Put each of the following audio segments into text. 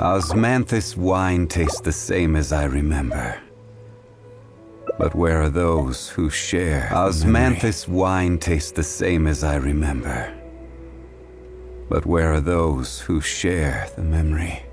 Osmanthus wine tastes the same as I remember. But where are those who share? Osmanthus wine tastes the same as I remember. But where are those who share the memory?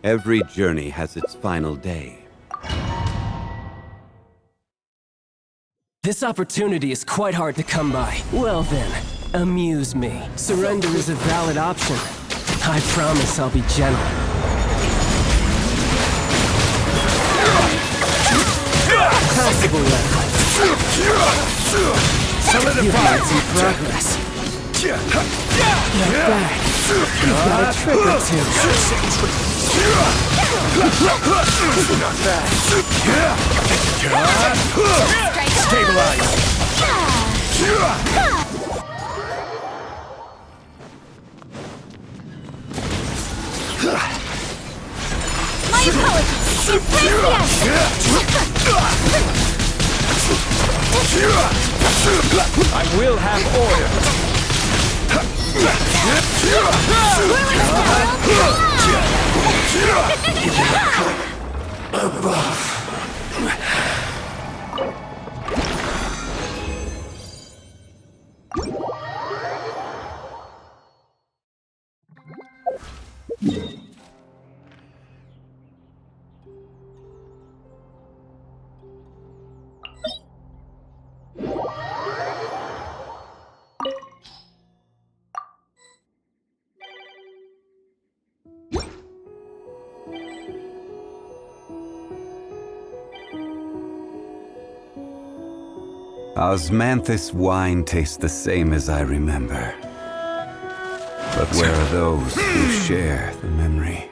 Every journey has its final day. This opportunity is quite hard to come by. Well then, amuse me. Surrender is a valid option. I promise I'll be gentle. Passable left. Solidify some progress. Not bad. You've got a trick or two. Not bad. Stabilize. My apologies. I will have order. Above. Osmanthus wine tastes the same as I remember. But where are those who share the memory?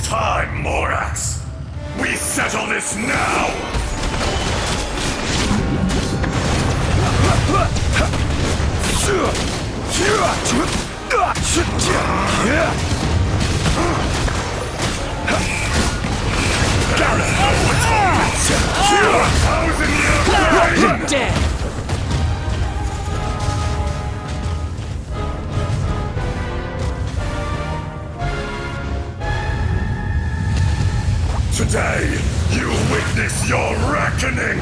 Time, Morax! We settle this now! You're dead! Today, you witness your reckoning!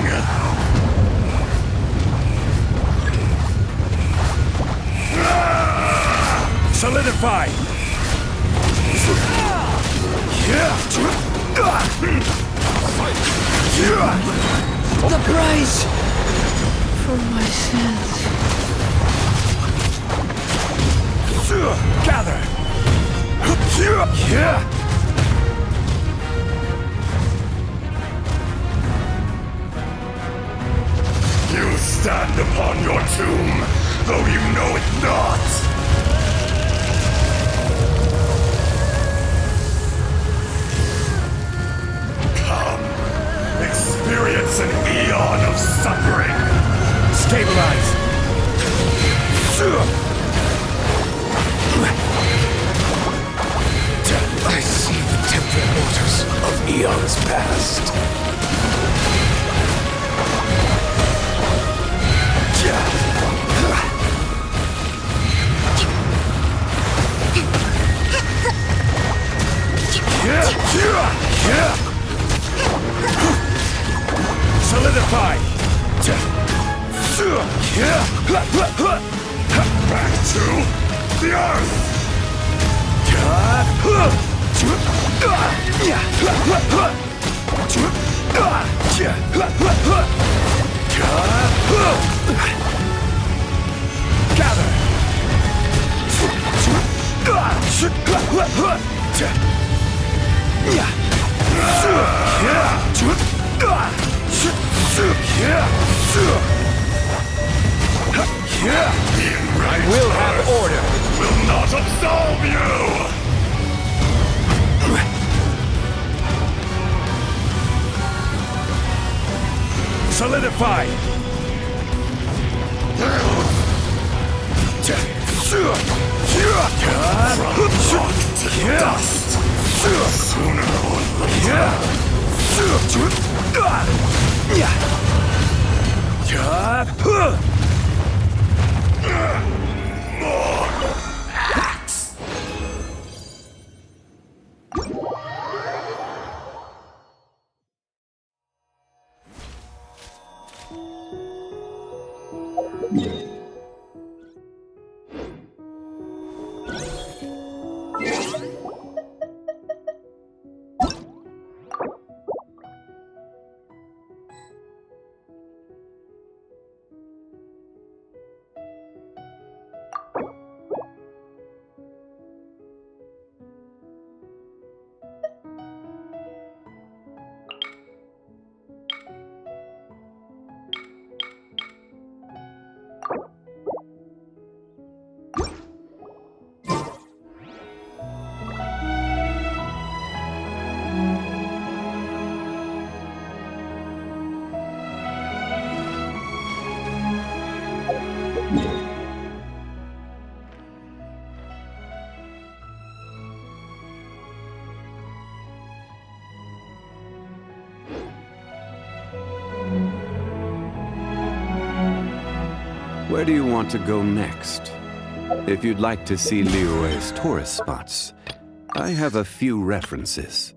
Solidify! The price for my sins. Gather! You stand upon your tomb, though you know it not! Come, experience an eon of suffering! Stabilize! I see the temperate waters of eons past. Solidify! Back to the earth! Gather! I will have order! Will not absolve you! Solidify! Dust! Sooner or later! Where do you want to go next? If you'd like to see Liyue's tourist spots, I have a few references.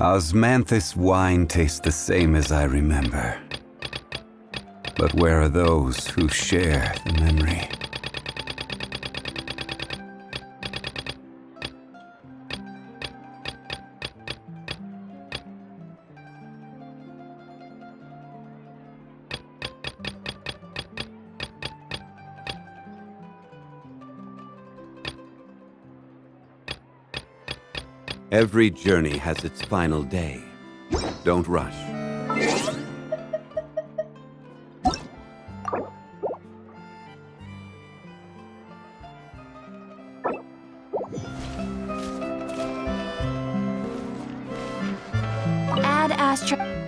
Osmanthus wine tastes the same as I remember. But where are those who share the memory? Every journey has its final day. Don't rush. Add Astra.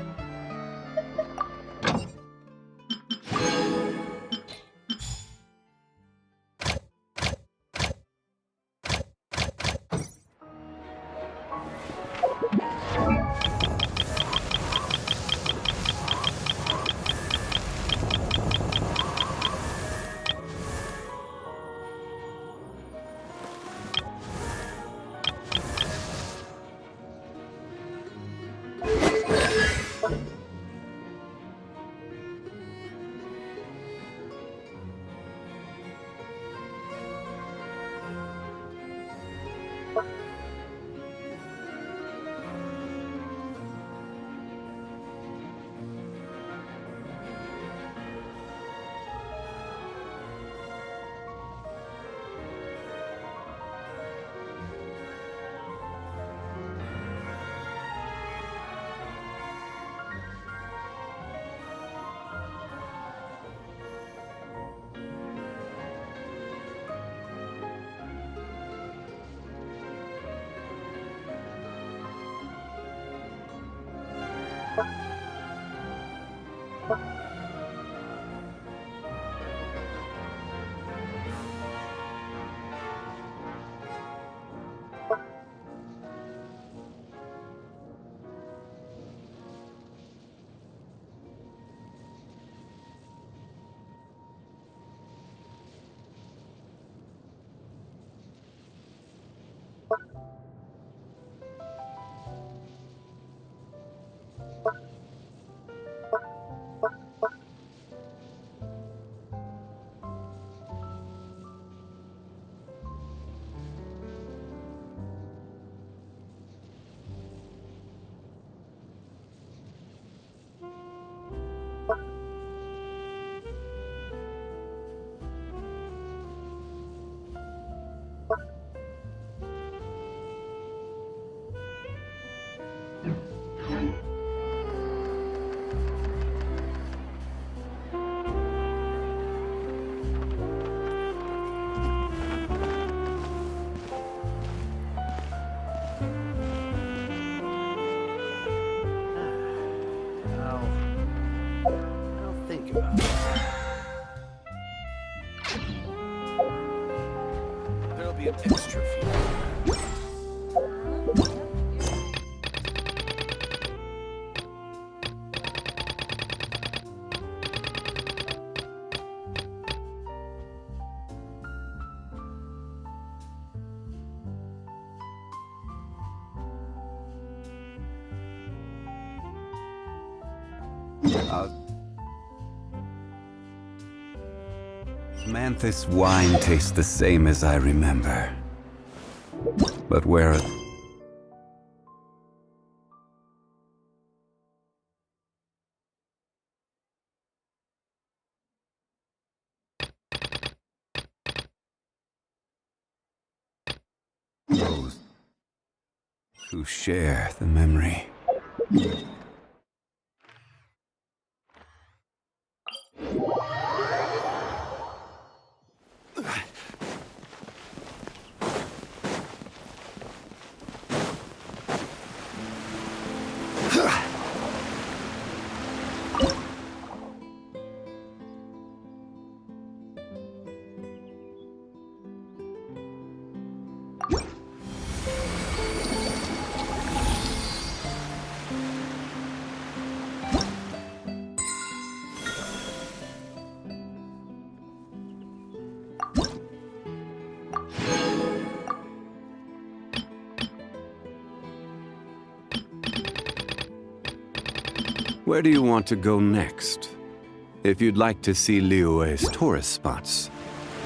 I'll think about it. There'll be an extra few. Manthis wine tastes the same as I remember. But where... those who share the memory. Where do you want to go next? If you'd like to see Liyue's tourist spots,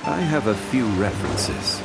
I have a few references.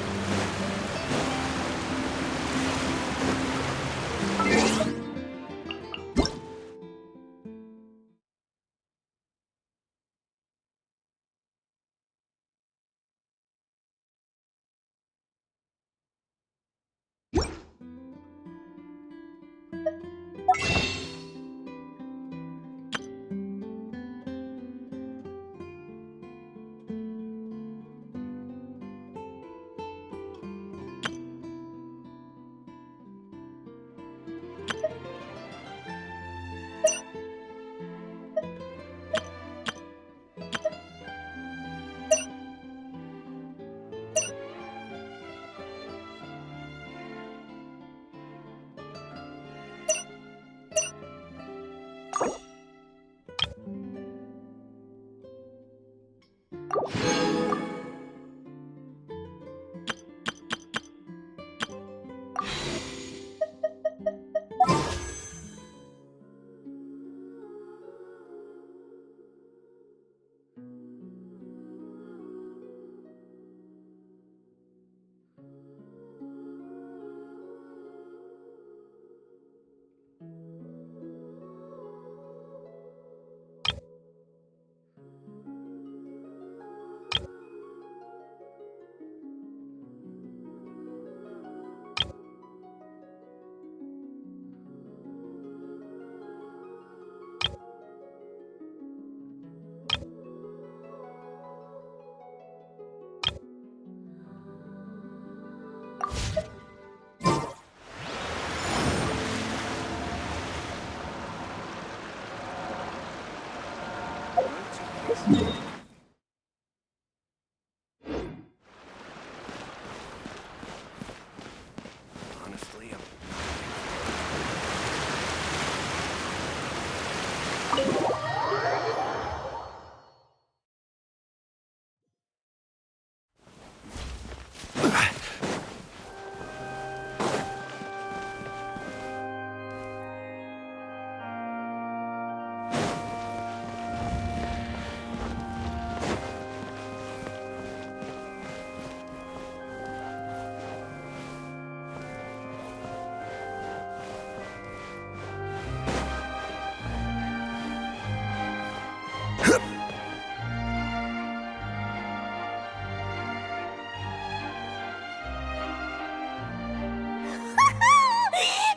Honestly, I'm...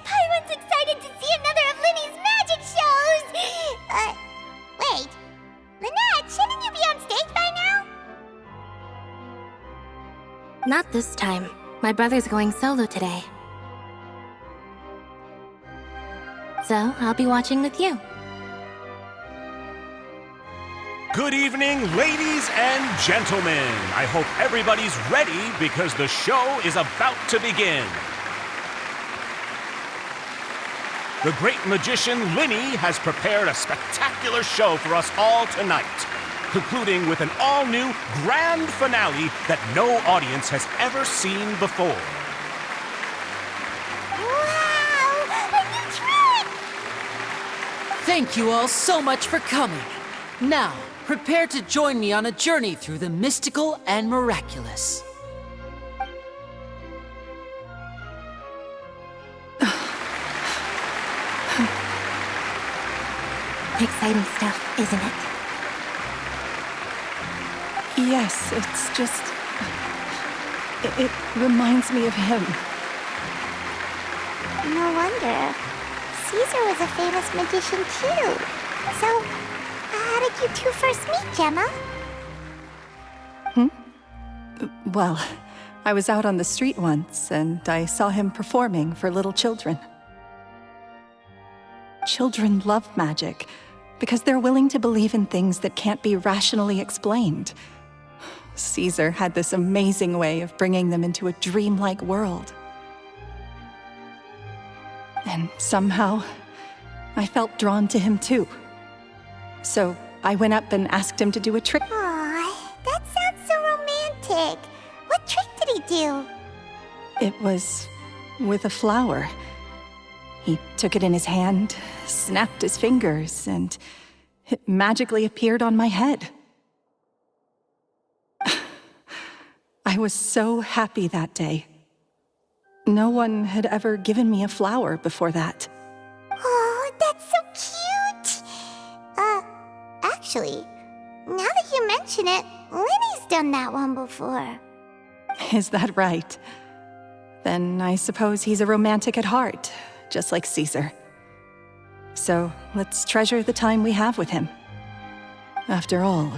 Paimon's excited to see another of Linny's magic shows! Wait. Lynette, shouldn't you be on stage by now? Not this time. My brother's going solo today. So, I'll be watching with you. Good evening, ladies and gentlemen. I hope everybody's ready because the show is about to begin. The great magician Linny has prepared a spectacular show for us all tonight, concluding with an all-new grand finale that no audience has ever seen before. Wow! A new trick! Thank you all so much for coming. Now, prepare to join me on a journey through the mystical and miraculous. Exciting stuff, isn't it? Yes, it's just... It reminds me of him. No wonder. Caesar was a famous magician too. So, how did you two first meet, Gemma? Well, I was out on the street once, and I saw him performing for little children. Children love magic, because they're willing to believe in things that can't be rationally explained. Caesar had this amazing way of bringing them into a dreamlike world. And somehow, I felt drawn to him too. So I went up and asked him to do a trick. Aw, that sounds so romantic. What trick did he do? It was with a flower. He took it in his hand, snapped his fingers, and it magically appeared on my head. I was so happy that day. No one had ever given me a flower before that. Oh, that's so cute! Actually, now that you mention it, Linny's done that one before. Is that right? Then I suppose he's a romantic at heart, just like Caesar. So let's treasure the time we have with him. After all,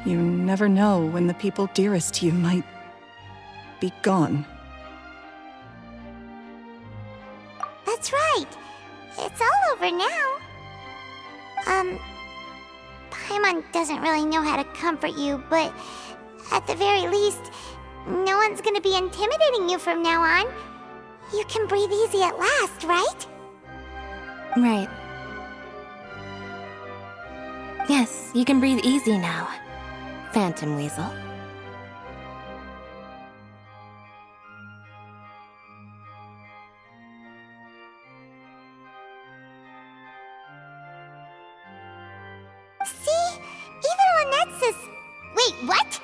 you never know when the people dearest to you might be gone. That's right. It's all over now. Paimon doesn't really know how to comfort you, but at the very least, no one's gonna be intimidating you from now on. You can breathe easy at last, right? Right. Yes, you can breathe easy now, Phantom Weasel. See? Even Lynette says... Wait, what?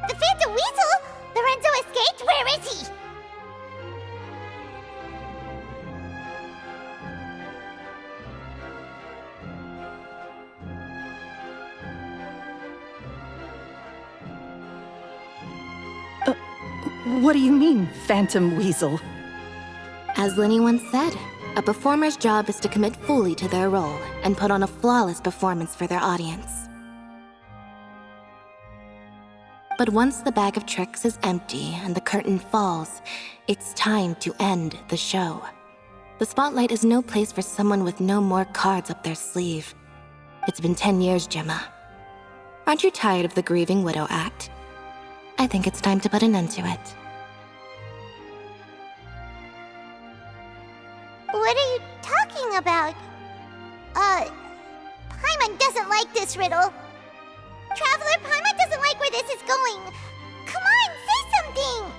The Phantom Weasel? Lorenzo escaped? Where is he? What do you mean, Phantom Weasel? As Linny once said, A performer's job is to commit fully to their role and put on a flawless performance for their audience. But once the bag of tricks is empty and the curtain falls, it's time to end the show. The spotlight is no place for someone with no more cards up their sleeve. It's been 10 years, Gemma. Aren't you tired of the grieving widow act? I think it's time to put an end to it. What are you talking about? Paimon doesn't like this riddle. Traveler, Paimon doesn't like where this is going. Come on, say something!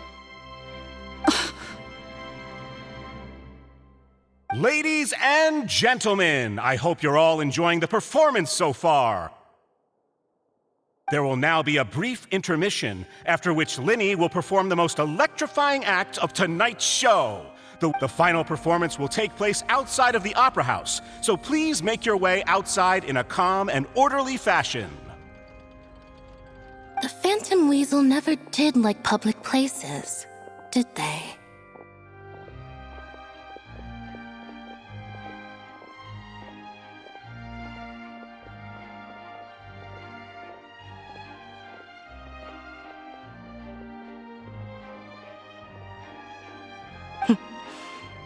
Ladies and gentlemen, I hope you're all enjoying the performance so far. There will now be a brief intermission, after which Linny will perform the most electrifying act of tonight's show. The final performance will take place outside of the Opera House, so please make your way outside in a calm and orderly fashion. The Phantom Weasel never did like public places, did they?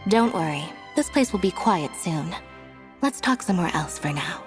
Don't worry, this place will be quiet soon. Let's talk somewhere else for now.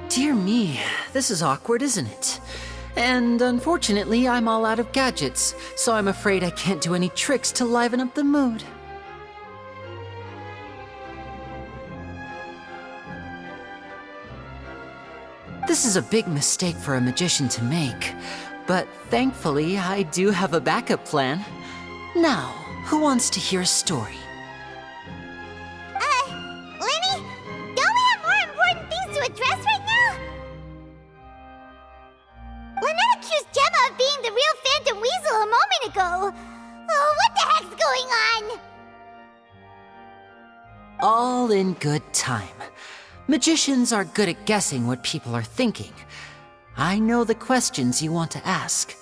Dear me, this is awkward, isn't it? And unfortunately, I'm all out of gadgets, so I'm afraid I can't do any tricks to liven up the mood. This is a big mistake for a magician to make, but thankfully, I do have a backup plan. Now, who wants to hear a story? Linny? Don't we have more important things to address right now? Lynette accused Gemma of being the real Phantom Weasel a moment ago. Oh, what the heck's going on? All in good time. Magicians are good at guessing what people are thinking. I know the questions you want to ask.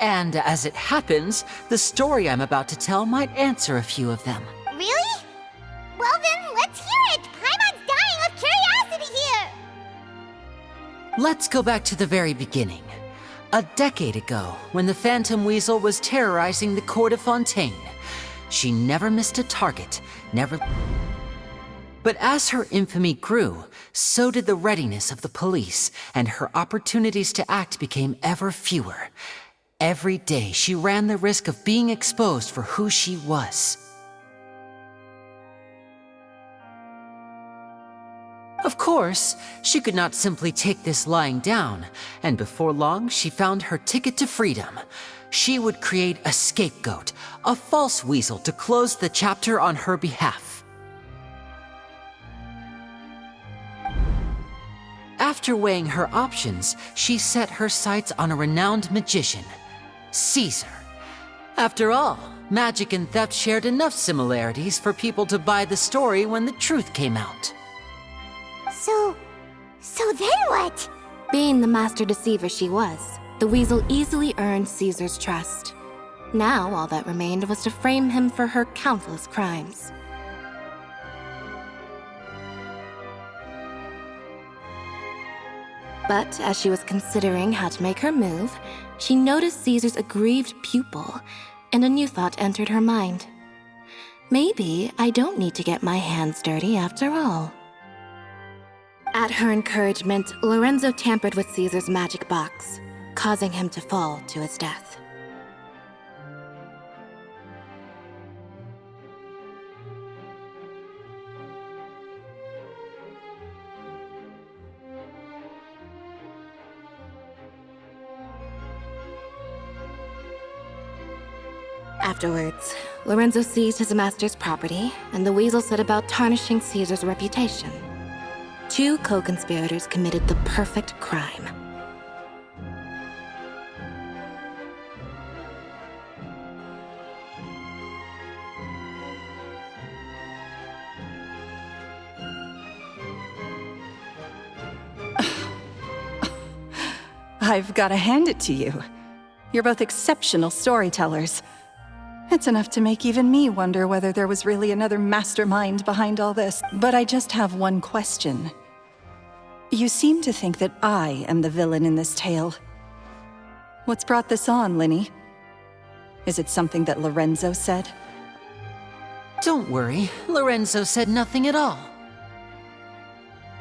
And as it happens, the story I'm about to tell might answer a few of them. Really? Well then, let's hear it! Paimon's dying of curiosity here! Let's go back to the very beginning. A decade ago, when the Phantom Weasel was terrorizing the court of Fontaine. She never missed a target, But as her infamy grew, so did the readiness of the police, and her opportunities to act became ever fewer. Every day, she ran the risk of being exposed for who she was. Of course, she could not simply take this lying down, and before long, she found her ticket to freedom. She would create a scapegoat, a false weasel to close the chapter on her behalf. After weighing her options, she set her sights on a renowned magician, Caesar. After all, magic and theft shared enough similarities for people to buy the story when the truth came out. So then what? Being the master deceiver she was, the weasel easily earned Caesar's trust. Now all that remained was to frame him for her countless crimes. But as she was considering how to make her move, she noticed Caesar's aggrieved pupil, and a new thought entered her mind. Maybe I don't need to get my hands dirty after all. At her encouragement, Lorenzo tampered with Caesar's magic box, causing him to fall to his death. Afterwards, Lorenzo seized his master's property, and the weasel set about tarnishing Caesar's reputation. Two co-conspirators committed the perfect crime. I've got to hand it to you. You're both exceptional storytellers. It's enough to make even me wonder whether there was really another mastermind behind all this. But I just have one question. You seem to think that I am the villain in this tale. What's brought this on, Linny? Is it something that Lorenzo said? Don't worry, Lorenzo said nothing at all.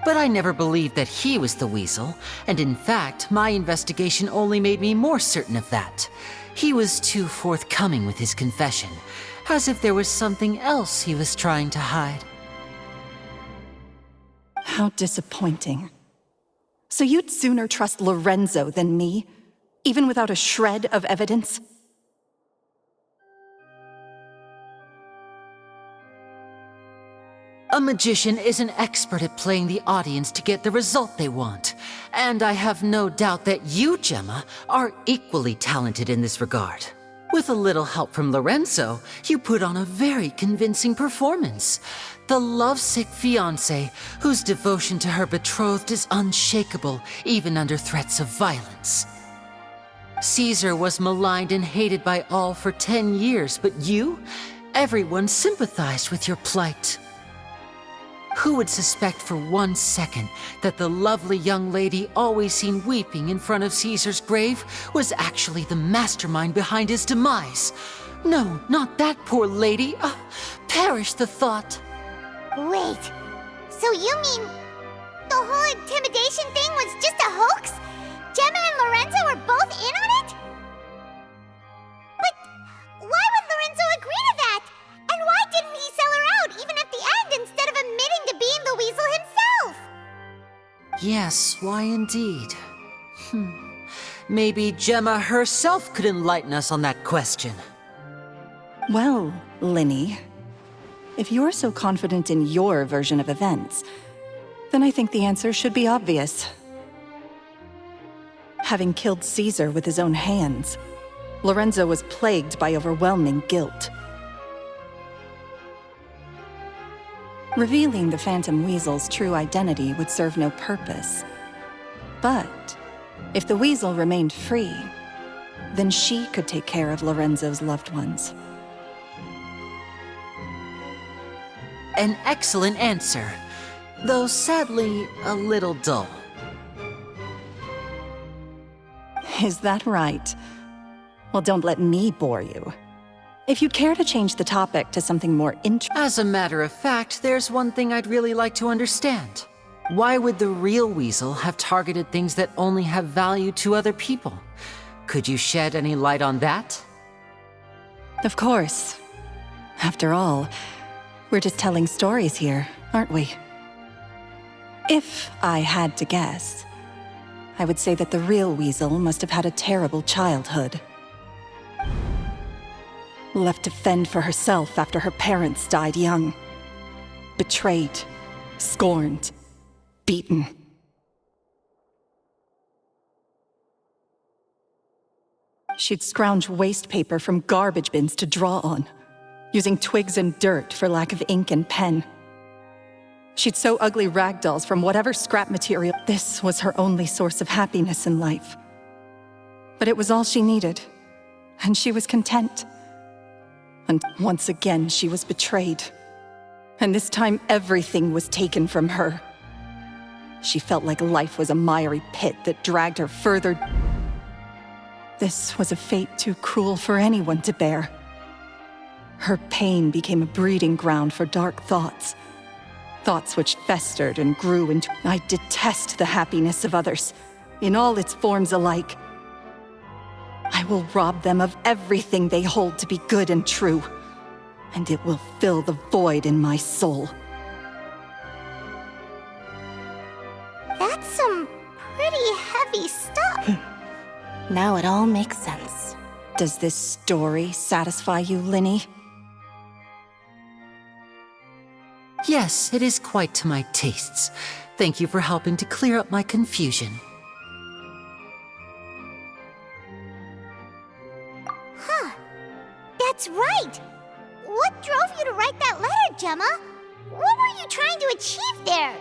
But I never believed that he was the weasel, and in fact, my investigation only made me more certain of that. He was too forthcoming with his confession, as if there was something else he was trying to hide. How disappointing. So you'd sooner trust Lorenzo than me, even without a shred of evidence? A magician is an expert at playing the audience to get the result they want. And I have no doubt that you, Gemma, are equally talented in this regard. With a little help from Lorenzo, you put on a very convincing performance. The lovesick fiancé, whose devotion to her betrothed is unshakable, even under threats of violence. Caesar was maligned and hated by all for 10 years, but you? Everyone sympathized with your plight. Who would suspect for 1 second that the lovely young lady always seen weeping in front of Caesar's grave was actually the mastermind behind his demise? No, not that poor lady. Perish the thought. Wait, so you mean the whole intimidation thing was just a hoax? Gemma and Lorenzo were both in on it? But why would Lorenzo agree to that? And why didn't he sell her out even at the end instead of admitting to being the weasel himself? Yes, why indeed? Maybe Gemma herself could enlighten us on that question. Well, Linny, if you're so confident in your version of events, then I think the answer should be obvious. Having killed Caesar with his own hands, Lorenzo was plagued by overwhelming guilt. Revealing the Phantom Weasel's true identity would serve no purpose. But if the Weasel remained free, then she could take care of Lorenzo's loved ones. An excellent answer, though sadly a little dull. Is that right? Well, don't let me bore you. If you'd care to change the topic to something more interesting... As a matter of fact, there's one thing I'd really like to understand. Why would the real weasel have targeted things that only have value to other people? Could you shed any light on that? Of course. After all, we're just telling stories here, aren't we? If I had to guess, I would say that the real weasel must have had a terrible childhood. Left to fend for herself after her parents died young. Betrayed, scorned, beaten. She'd scrounge waste paper from garbage bins to draw on, using twigs and dirt for lack of ink and pen. She'd sew ugly rag dolls from whatever scrap material. This was her only source of happiness in life. But it was all she needed, and she was content. And once again, she was betrayed. And this time, everything was taken from her. She felt like life was a miry pit that dragged her further. This was a fate too cruel for anyone to bear. Her pain became a breeding ground for dark thoughts. Thoughts which festered and grew into... I detest the happiness of others, in all its forms alike. I will rob them of everything they hold to be good and true, and it will fill the void in my soul. That's some pretty heavy stuff. Now it all makes sense. Does this story satisfy you, Linny? Yes, it is quite to my tastes. Thank you for helping to clear up my confusion. Huh. That's right! What drove you to write that letter, Gemma? What were you trying to achieve there?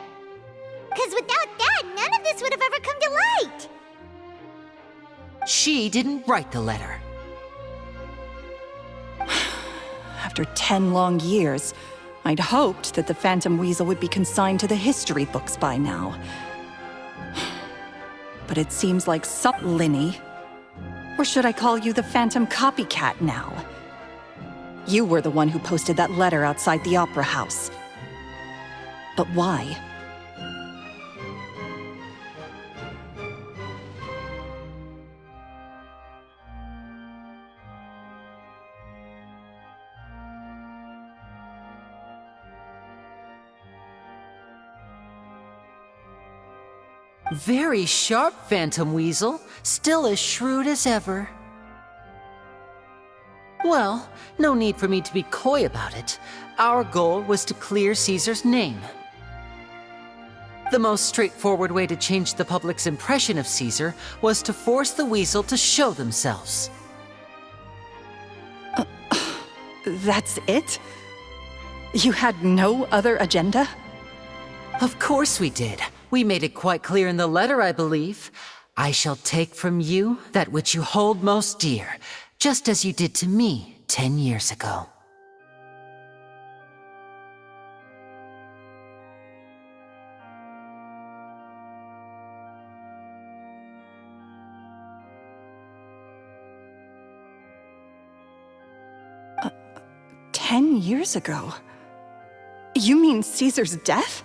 Because without that, none of this would have ever come to light! She didn't write the letter. After 10 long years, I'd hoped that the Phantom Weasel would be consigned to the history books by now. But it seems like Linny. Or should I call you the Phantom Copycat now? You were the one who posted that letter outside the Opera House. But why? Very sharp, Phantom Weasel. Still as shrewd as ever. Well, no need for me to be coy about it. Our goal was to clear Caesar's name. The most straightforward way to change the public's impression of Caesar was to force the Weasel to show themselves. That's it? You had no other agenda? Of course we did. We made it quite clear in the letter, I believe. I shall take from you that which you hold most dear, just as you did to me 10 years ago. Uh, 10 years ago? You mean Caesar's death?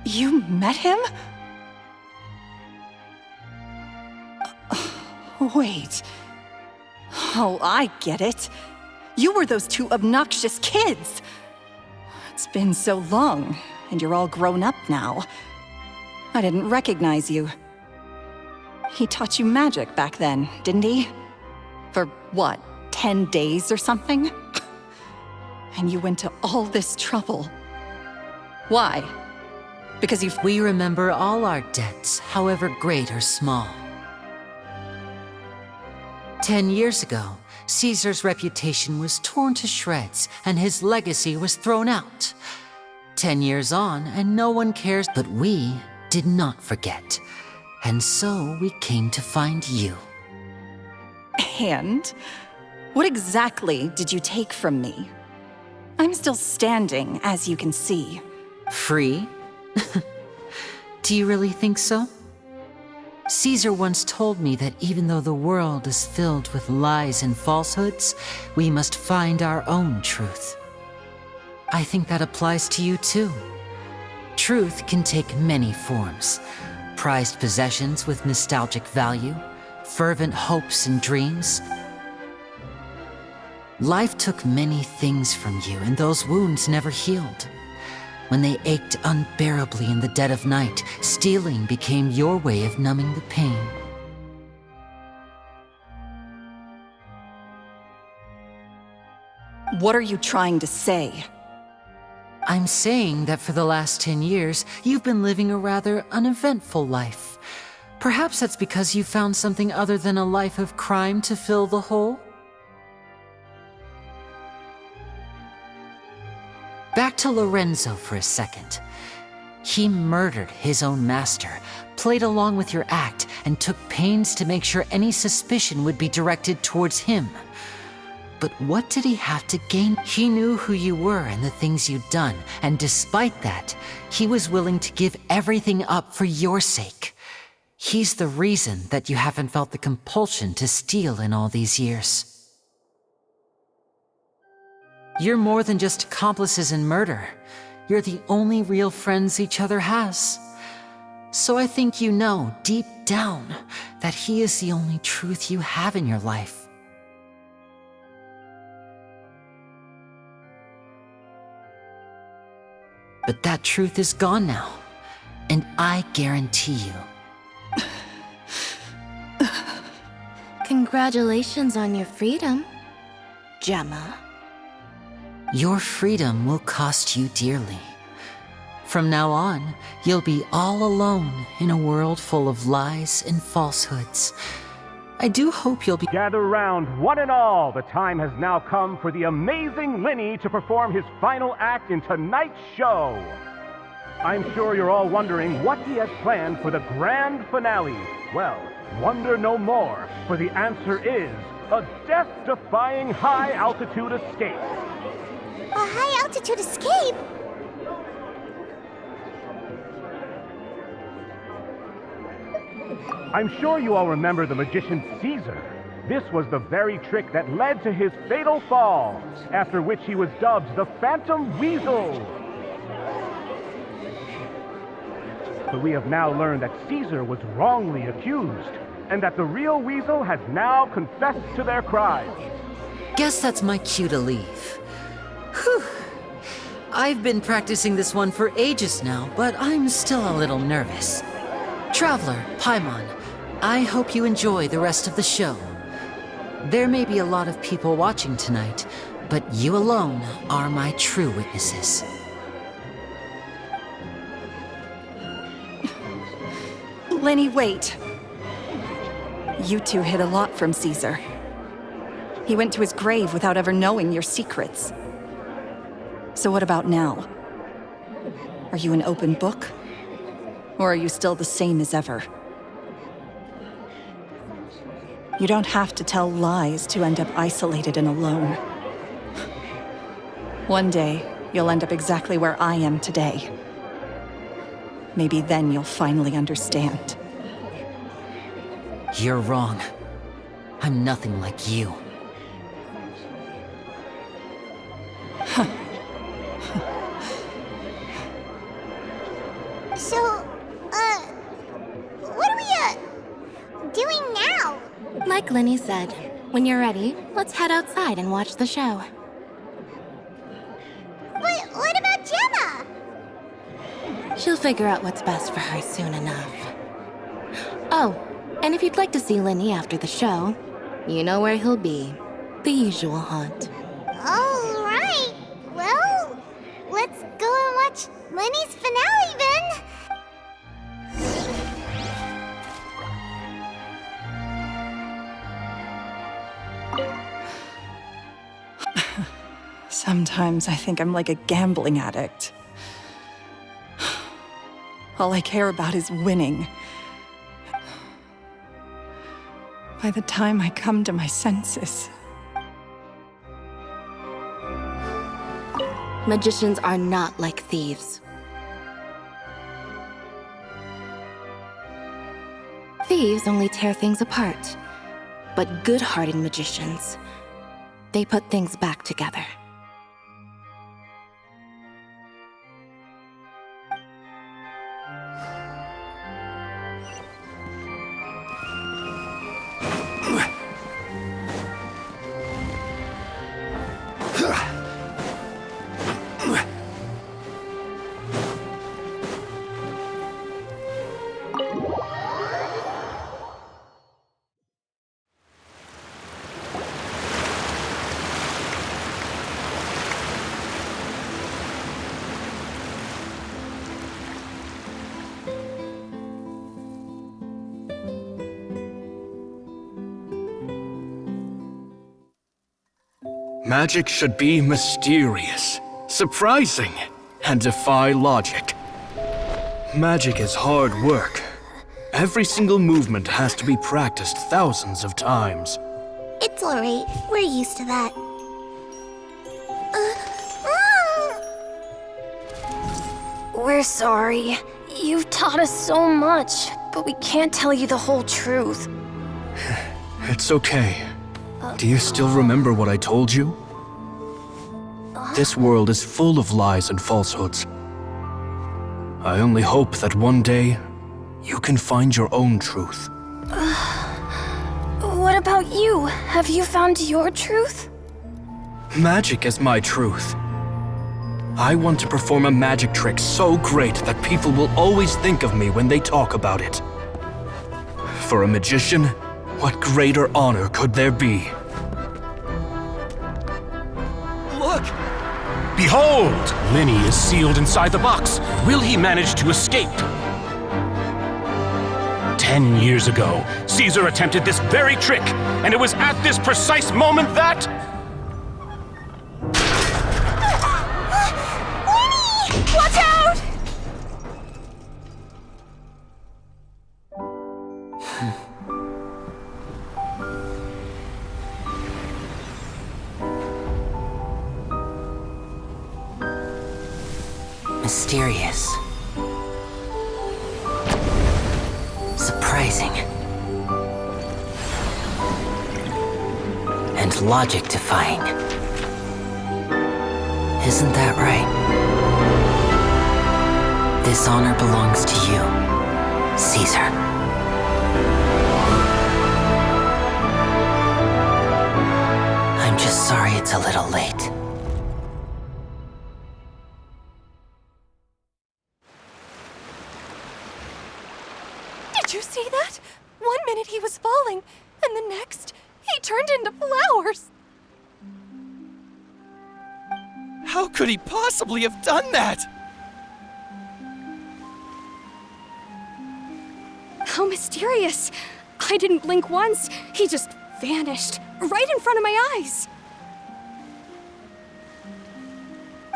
You met him? Wait. Oh, I get it. You were those two obnoxious kids. It's been so long, and you're all grown up now. I didn't recognize you. He taught you magic back then, didn't he? For what, 10 days or something? And you went to all this trouble. Why? Because we remember all our debts, however great or small. 10 years ago, Caesar's reputation was torn to shreds, and his legacy was thrown out. 10 years on, and no one cares, but we did not forget. And so we came to find you. And? What exactly did you take from me? I'm still standing, as you can see. Free? Do you really think so? Caesar once told me that even though the world is filled with lies and falsehoods, we must find our own truth. I think that applies to you too. Truth can take many forms. Prized possessions with nostalgic value, fervent hopes and dreams. Life took many things from you, and those wounds never healed. When they ached unbearably in the dead of night, stealing became your way of numbing the pain. What are you trying to say? I'm saying that for the last 10 years, you've been living a rather uneventful life. Perhaps that's because you found something other than a life of crime to fill the hole? Back to Lorenzo for a second. He murdered his own master, played along with your act, and took pains to make sure any suspicion would be directed towards him. But what did he have to gain? He knew who you were and the things you'd done, and despite that, he was willing to give everything up for your sake. He's the reason that you haven't felt the compulsion to steal in all these years. You're more than just accomplices in murder. You're the only real friends each other has. So I think you know, deep down, that he is the only truth you have in your life. But that truth is gone now, and I guarantee you. Congratulations on your freedom, Gemma. Your freedom will cost you dearly. From now on, you'll be all alone in a world full of lies and falsehoods. I do hope you'll be— Gather round, one and all. The time has now come for the amazing Linny to perform his final act in tonight's show. I'm sure you're all wondering what he has planned for the grand finale. Well, wonder no more, for the answer is a death-defying high-altitude escape. A high-altitude escape? I'm sure you all remember the magician Caesar. This was the very trick that led to his fatal fall, after which he was dubbed the Phantom Weasel. But we have now learned that Caesar was wrongly accused, and that the real Weasel has now confessed to their crimes. Guess that's my cue to leave. Whew. I've been practicing this one for ages now, but I'm still a little nervous. Traveler, Paimon, I hope you enjoy the rest of the show. There may be a lot of people watching tonight, but you alone are my true witnesses. Lenny, wait. You two hid a lot from Caesar. He went to his grave without ever knowing your secrets. So what about now? Are you an open book? Or are you still the same as ever? You don't have to tell lies to end up isolated and alone. One day, you'll end up exactly where I am today. Maybe then you'll finally understand. You're wrong. I'm nothing like you. So, what are we, doing now? Like Linny said, when you're ready, let's head outside and watch the show. But what about Gemma? She'll figure out what's best for her soon enough. Oh, and if you'd like to see Linny after the show, you know where he'll be. The usual haunt. All right. Well, let's go and watch Lenny's finale then. Sometimes I think I'm like a gambling addict. All I care about is winning. By the time I come to my senses... Magicians are not like thieves. Thieves only tear things apart. But good-hearted magicians, they put things back together. Magic should be mysterious, surprising, and defy logic. Magic is hard work. Every single movement has to be practiced thousands of times. It's alright. We're used to that. We're sorry. You've taught us so much, but we can't tell you the whole truth. It's okay. Do you still remember what I told you? This world is full of lies and falsehoods. I only hope that one day you can find your own truth. What about you? Have you found your truth? Magic is my truth. I want to perform a magic trick so great that people will always think of me when they talk about it. For a magician, What greater honor could there be? Look! Behold! Linny is sealed inside the box. Will he manage to escape? 10 years ago, Caesar attempted this very trick, and it was at this precise moment that... Winnie! Watch out! Mysterious. Surprising. And logic-defying. Isn't that right? This honor belongs to you, Caesar. I'm just sorry it's a little late. Did you see that? 1 minute he was falling, and the next, he turned into flowers. How could he possibly have done that? How mysterious. I didn't blink once. He just vanished, right in front of my eyes.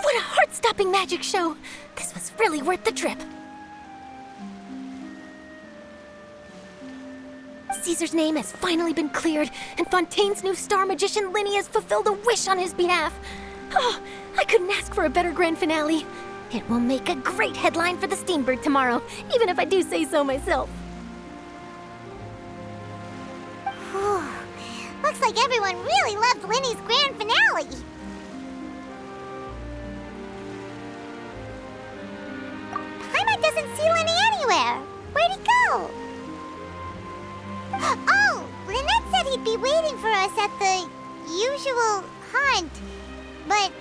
What a heart-stopping magic show! This was really worth the trip. Caesar's name has finally been cleared, and Fontaine's new star magician Linny has fulfilled a wish on his behalf. Oh, I couldn't ask for a better grand finale. It will make a great headline for the Steambird tomorrow, even if I do say so myself. Whew. Looks like everyone really loved Linny's grand finale. Paimon doesn't see Linny anywhere. Where'd he go? Oh, Lynette said he'd be waiting for us at the usual haunt. But,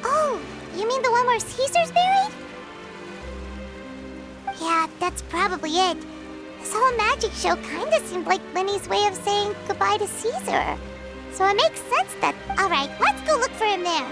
oh, you mean the one where Caesar's buried? Yeah, that's probably it. This whole magic show kinda seemed like Linny's way of saying goodbye to Caesar. So it makes sense that... Alright, let's go look for him there.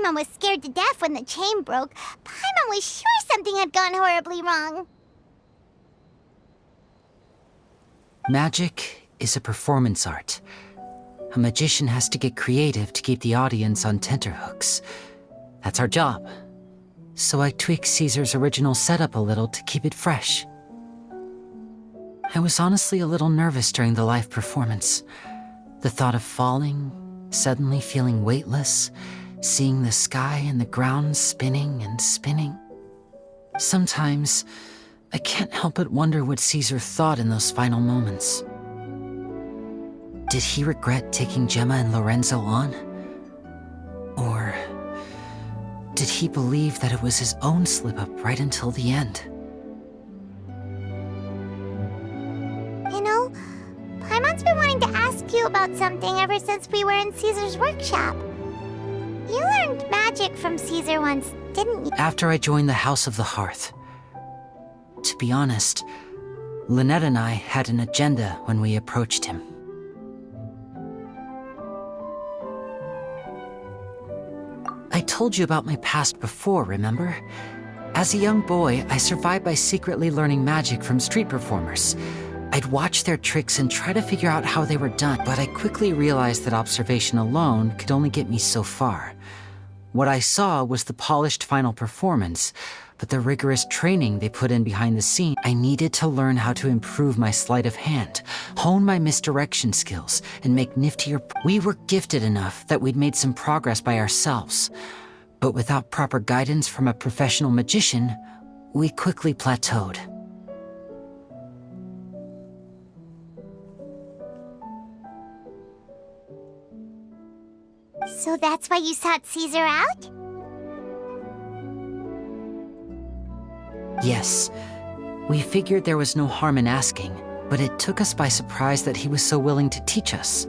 Paimon was scared to death when the chain broke. Paimon was sure something had gone horribly wrong. Magic is a performance art. A magician has to get creative to keep the audience on tenterhooks. That's our job. So I tweaked Caesar's original setup a little to keep it fresh. I was honestly a little nervous during the live performance. The thought of falling, suddenly feeling weightless, seeing the sky and the ground spinning and spinning. Sometimes, I can't help but wonder what Caesar thought in those final moments. Did he regret taking Gemma and Lorenzo on? Or did he believe that it was his own slip-up right until the end? You know, Paimon's been wanting to ask you about something ever since we were in Caesar's workshop. You learned magic from Caesar once, didn't you? After I joined the House of the Hearth. To be honest, Lynette and I had an agenda when we approached him. I told you about my past before, remember? As a young boy, I survived by secretly learning magic from street performers. I'd watch their tricks and try to figure out how they were done, but I quickly realized that observation alone could only get me so far. What I saw was the polished final performance, but the rigorous training they put in behind the scenes. I needed to learn how to improve my sleight of hand, hone my misdirection skills, and make niftier. We were gifted enough that we'd made some progress by ourselves, but without proper guidance from a professional magician, we quickly plateaued. So that's why you sought Caesar out? Yes. We figured there was no harm in asking, but it took us by surprise that he was so willing to teach us.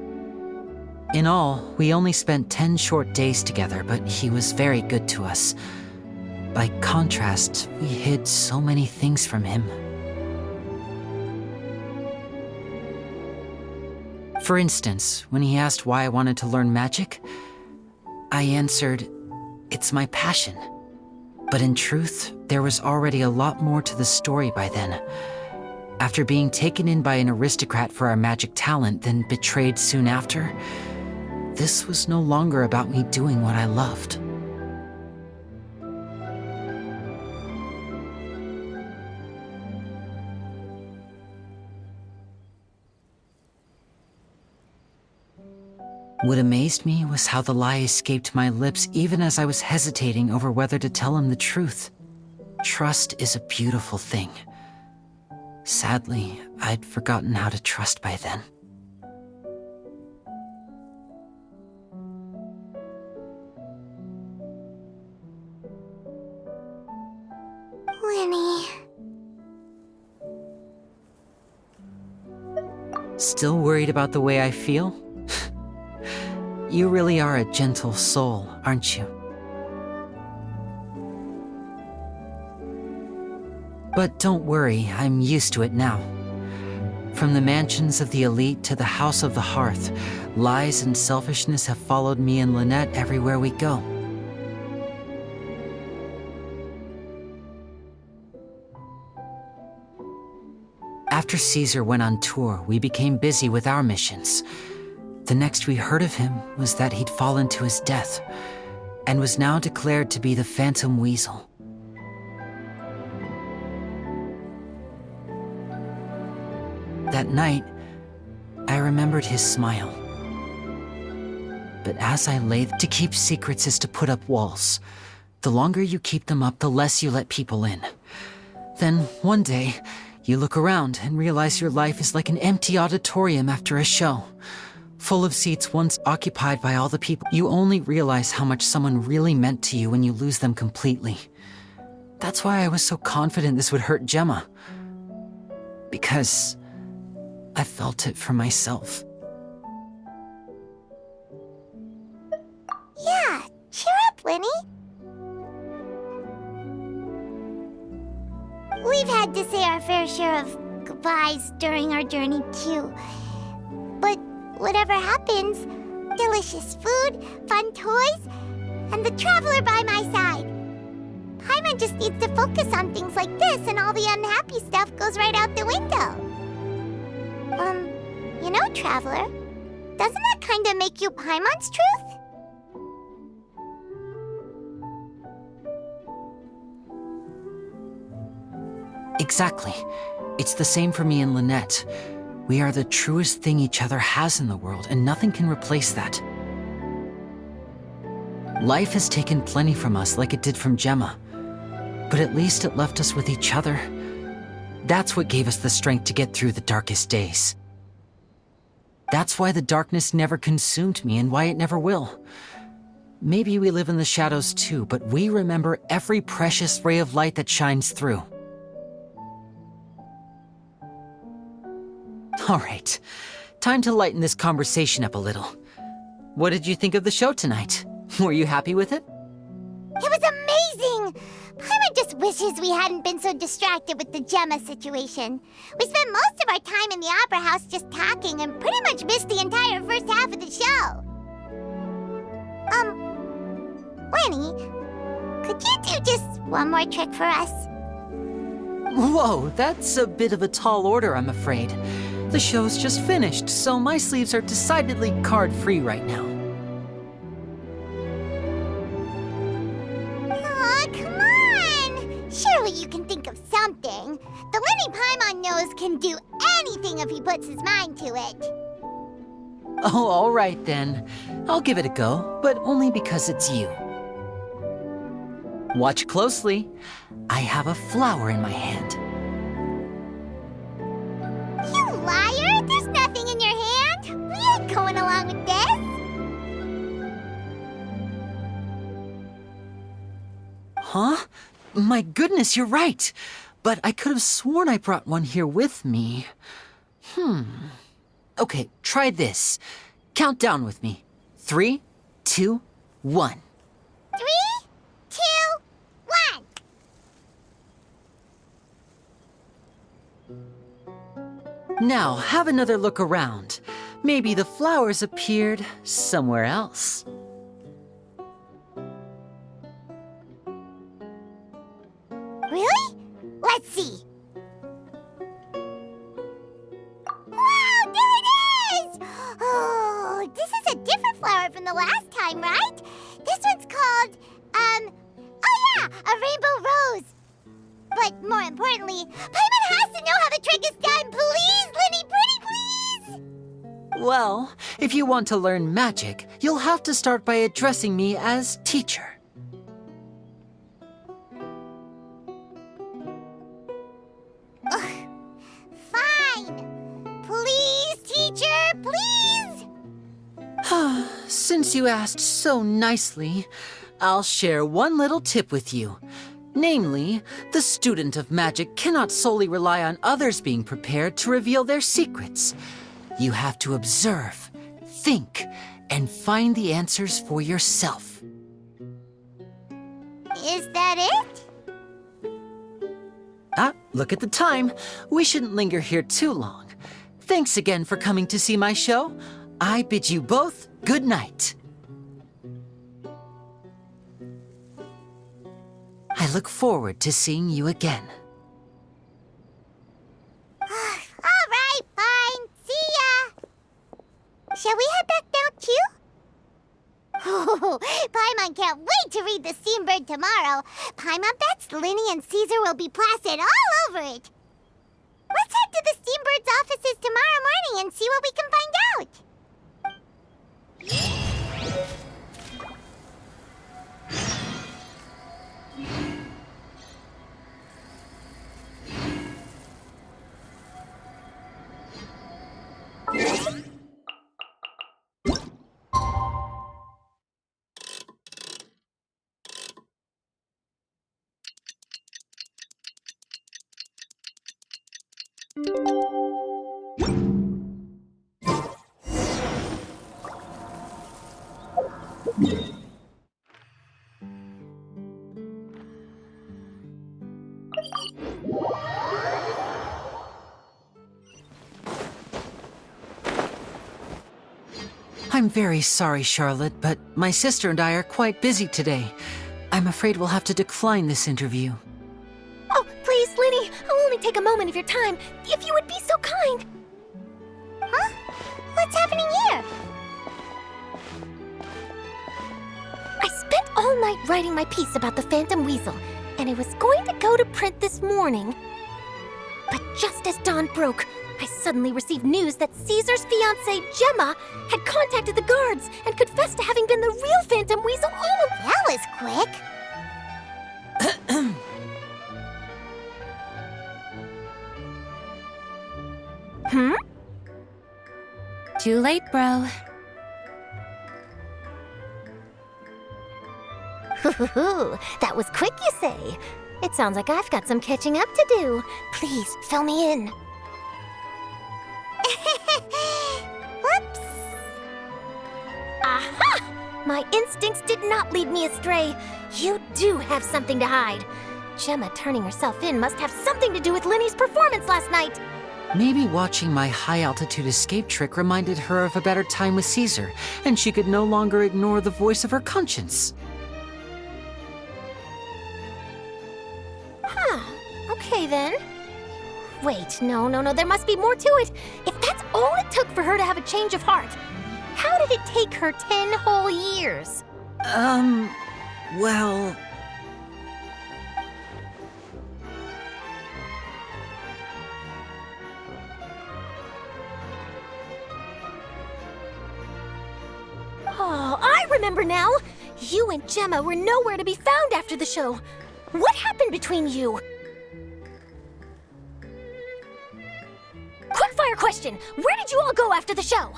In all, we only spent 10 short days together, but he was very good to us. By contrast, we hid so many things from him. For instance, when he asked why I wanted to learn magic, I answered, "It's my passion." But in truth, there was already a lot more to the story by then. After being taken in by an aristocrat for our magic talent, then betrayed soon after, this was no longer about me doing what I loved. What amazed me was how the lie escaped my lips even as I was hesitating over whether to tell him the truth. Trust is a beautiful thing. Sadly, I'd forgotten how to trust by then. Winnie. Still worried about the way I feel? You really are a gentle soul, aren't you? But don't worry, I'm used to it now. From the mansions of the elite to the house of the hearth, lies and selfishness have followed me and Lynette everywhere we go. After Caesar went on tour, we became busy with our missions. The next we heard of him was that he'd fallen to his death, and was now declared to be the Phantom Weasel. That night, I remembered his smile. But as I lay, to keep secrets is to put up walls. The longer you keep them up, the less you let people in. Then, one day, you look around and realize your life is like an empty auditorium after a show. Full of seats once occupied by all the people. You only realize how much someone really meant to you when you lose them completely. That's why I was so confident this would hurt Gemma. Because I felt it for myself. Yeah, cheer up, Winnie. We've had to say our fair share of goodbyes during our journey, too. But whatever happens, delicious food, fun toys, and the Traveler by my side. Paimon just needs to focus on things like this, and all the unhappy stuff goes right out the window. You know, Traveler, doesn't that kind of make you Paimon's truth? Exactly. It's the same for me and Lynette. We are the truest thing each other has in the world, and nothing can replace that. Life has taken plenty from us, like it did from Gemma. But at least it left us with each other. That's what gave us the strength to get through the darkest days. That's why the darkness never consumed me, and why it never will. Maybe we live in the shadows too, but we remember every precious ray of light that shines through. All right, time to lighten this conversation up a little. What did you think of the show tonight? Were you happy with it? It was amazing! Paimon just wishes we hadn't been so distracted with the Gemma situation. We spent most of our time in the Opera House just talking and pretty much missed the entire first half of the show. Winnie, could you do just one more trick for us? Whoa, that's a bit of a tall order, I'm afraid. The show's just finished, so my sleeves are decidedly card-free right now. Aw, come on! Surely you can think of something. The Lenny Paimon knows can do anything if he puts his mind to it. Oh, all right then. I'll give it a go, but only because it's you. Watch closely. I have a flower in my hand. You liar! There's nothing in your hand! We ain't going along with this! Huh? My goodness, you're right! But I could have sworn I brought one here with me. Okay, try this. Count down with me. 3, 2, 1. 3, 2, 1. Now, have another look around. Maybe the flowers appeared somewhere else. Really? Let's see. Wow, there it is! Oh, this is a different flower from the last time, right? This one's called, oh yeah, a rainbow rose. But more importantly, Paimon has to know how the trick is done. Please, Lenny, pretty please! Well, if you want to learn magic, you'll have to start by addressing me as teacher. Fine. Please, teacher, please! Since you asked so nicely, I'll share one little tip with you. Namely, the student of magic cannot solely rely on others being prepared to reveal their secrets. You have to observe, think, and find the answers for yourself. Is that it? Look at the time. We shouldn't linger here too long. Thanks again for coming to see my show. I bid you both good night. I look forward to seeing you again. All right, fine. See ya. Shall we head back now, too? Oh, Paimon can't wait to read The Steambird tomorrow. Paimon bets Lenny and Caesar will be plastered all over it. Let's head to the Steambird's offices tomorrow morning and see what we can find out. I'm very sorry, Charlotte, but my sister and I are quite busy today. I'm afraid we'll have to decline this interview. Oh, please, Lenny, I'll only take a moment of your time, if you would be so kind. Huh? What's happening here? I spent all night writing my piece about the Phantom Weasel, and it was going to go to print this morning. But just as dawn broke, I suddenly received news that Caesar's fiancée, Gemma, had contacted the guards and confessed to having been the real Phantom Weasel all along. That was quick. Too late, bro. That was quick, you say? It sounds like I've got some catching up to do. Please, fill me in. Whoops. Aha! My instincts did not lead me astray. You do have something to hide. Gemma turning herself in must have something to do with Lenny's performance last night. Maybe watching my high-altitude escape trick reminded her of a better time with Caesar, and she could no longer ignore the voice of her conscience. Huh. Okay then. Wait, no, there must be more to it. If that's all it took for her to have a change of heart, how did it take her 10 whole years? Well... Oh, I remember now! You and Gemma were nowhere to be found after the show. What happened between you? Quickfire question! Where did you all go after the show?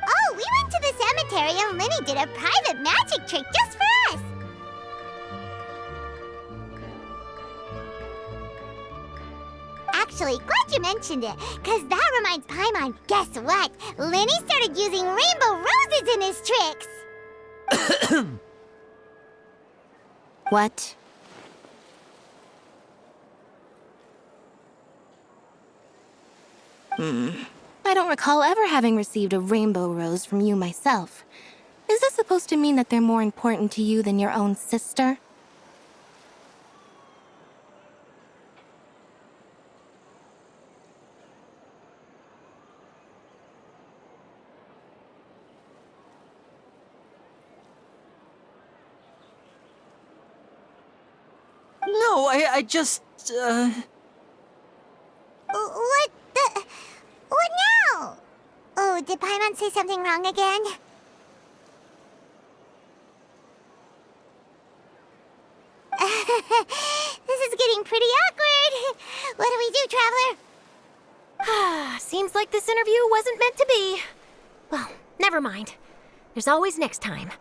Oh, we went to the cemetery and Linny did a private magic trick just for us. Actually, glad you mentioned it, because that reminds Paimon, guess what? Linny started using rainbow roses in his tricks. What? I don't recall ever having received a rainbow rose from you myself. Is this supposed to mean that they're more important to you than your own sister? No, I just, What the... What now? Oh, did Paimon say something wrong again? This is getting pretty awkward. What do we do, Traveler? Seems like this interview wasn't meant to be. Well, never mind. There's always next time.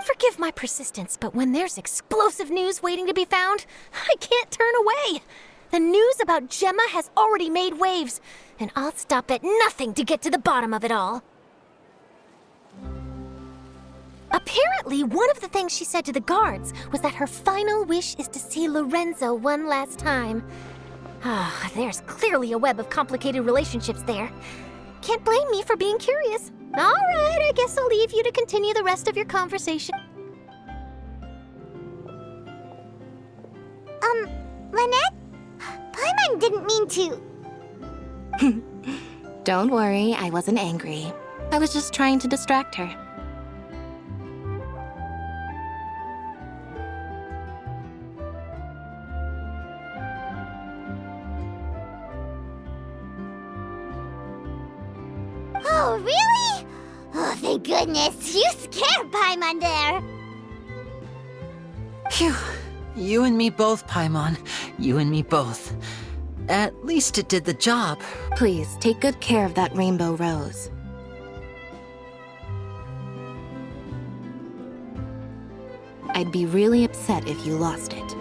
Forgive my persistence, but when there's explosive news waiting to be found, I can't turn away. The news about Gemma has already made waves, and I'll stop at nothing to get to the bottom of it all. Apparently, one of the things she said to the guards was that her final wish is to see Lorenzo one last time. There's clearly a web of complicated relationships there. Can't blame me for being curious. All right, I guess I'll leave you to continue the rest of your conversation. Lynette? Paimon didn't mean to... Don't worry, I wasn't angry. I was just trying to distract her. Oh, really? Oh, thank goodness. You scared Paimon there. Phew. You and me both, Paimon. You and me both. At least it did the job. Please, take good care of that rainbow rose. I'd be really upset if you lost it.